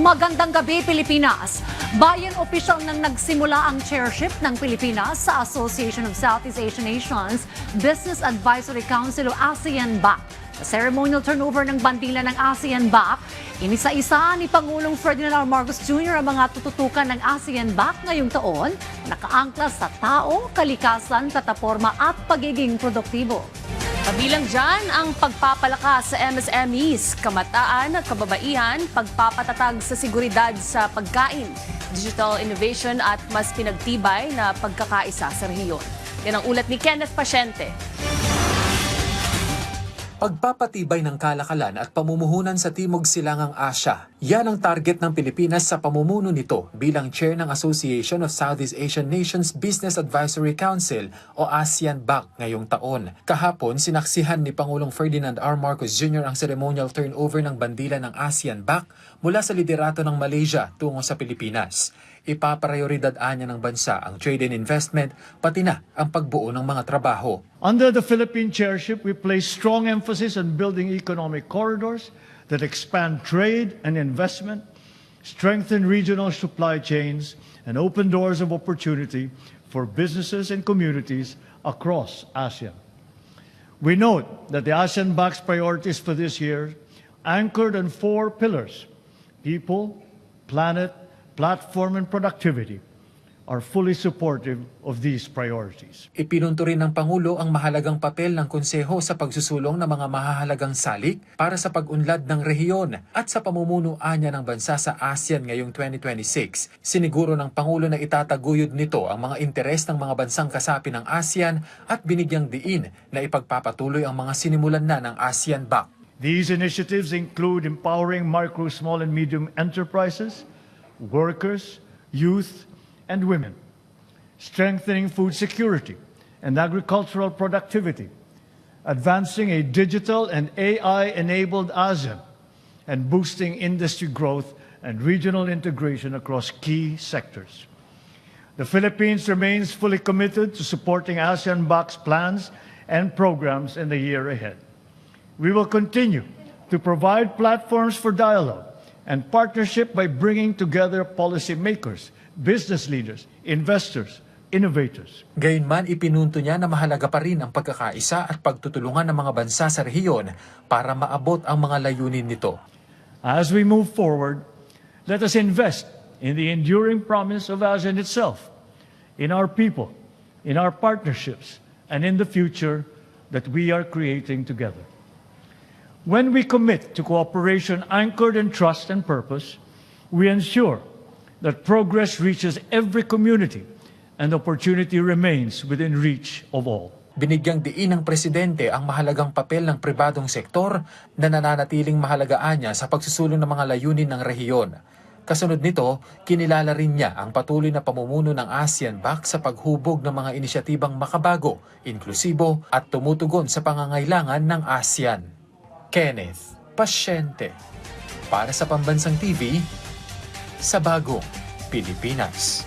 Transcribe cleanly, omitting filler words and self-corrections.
Magandang gabi, Pilipinas. Bayan opisyal nang nagsimula ang chairship ng Pilipinas sa Association of Southeast Asian Nations Business Advisory Council o ASEAN-BAC. Sa ceremonial turnover ng bandila ng ASEAN-BAC, inisa-isa ni Pangulong Ferdinand R. Marcos Jr. ang mga tututukan ng ASEAN-BAC ngayong taon, nakaangklas sa tao, kalikasan, plataporma at pagiging produktibo. Kabilang dyan ang pagpapalakas sa MSMEs, kamataan at kababaihan, pagpapatatag sa seguridad sa pagkain, digital innovation at mas pinagtibay na pagkakaisa sa rehiyon. Yan ang ulat ni Kenneth Pasyente. Pagpapatibay ng kalakalan at pamumuhunan sa Timog Silangang Asya. Yan ang target ng Pilipinas sa pamumuno nito bilang chair ng Association of Southeast Asian Nations Business Advisory Council o ASEAN-BAC ngayong taon. Kahapon, sinaksihan ni Pangulong Ferdinand R. Marcos Jr. ang ceremonial turnover ng bandila ng ASEAN-BAC mula sa liderato ng Malaysia tungo sa Pilipinas. Ipaprioridad niya ng bansa ang trade and investment, pati na ang pagbuo ng mga trabaho. Under the Philippine chairship, we place strong emphasis on building economic corridors that expand trade and investment, strengthen regional supply chains, and open doors of opportunity for businesses and communities across ASEAN. We note that the ASEAN-BAC's priorities for this year anchored on 4 pillars: people, planet, platform, and productivity are fully supportive of these priorities. Ipinunto rin ng Pangulo ang mahalagang papel ng Konseho sa pagsusulong ng mga mahahalagang salik para sa pag-unlad ng rehiyon at sa pamumuno niya ng bansa sa ASEAN ngayong 2026. Siniguro ng Pangulo na itataguyod nito ang mga interes ng mga bansang kasapi ng ASEAN at binigyang diin na ipagpapatuloy ang mga sinimulan na ng ASEAN-BAC. These initiatives include empowering micro, small, and medium enterprises, workers, youth, and women, strengthening food security and agricultural productivity, advancing a digital and AI-enabled ASEAN, and boosting industry growth and regional integration across key sectors. The Philippines remains fully committed to supporting ASEAN-BAC's plans and programs in the year ahead. We will continue to provide platforms for dialogue and partnership by bringing together policymakers, business leaders, investors, innovators. Gayunman, ipinunto niya na mahalaga pa rin ang pagkakaisa at pagtutulungan ng mga bansa sa rehiyon para maabot ang mga layunin nito. As we move forward, let us invest in the enduring promise of ASEAN itself, in our people, in our partnerships, and in the future that we are creating together. When we commit to cooperation anchored in trust and purpose, we ensure that progress reaches every community and opportunity remains within reach of all. Binigyang diin ng Presidente ang mahalagang papel ng pribadong sektor na nananatiling mahalagaan niya sa pagsusulong ng mga layunin ng rehiyon. Kasunod nito, kinilala rin niya ang patuloy na pamumuno ng ASEAN-BAC sa paghubog ng mga inisyatibang makabago, inklusibo at tumutugon sa pangangailangan ng ASEAN. Kenneth Pasyente, para sa Pambansang TV, sa Bagong Pilipinas.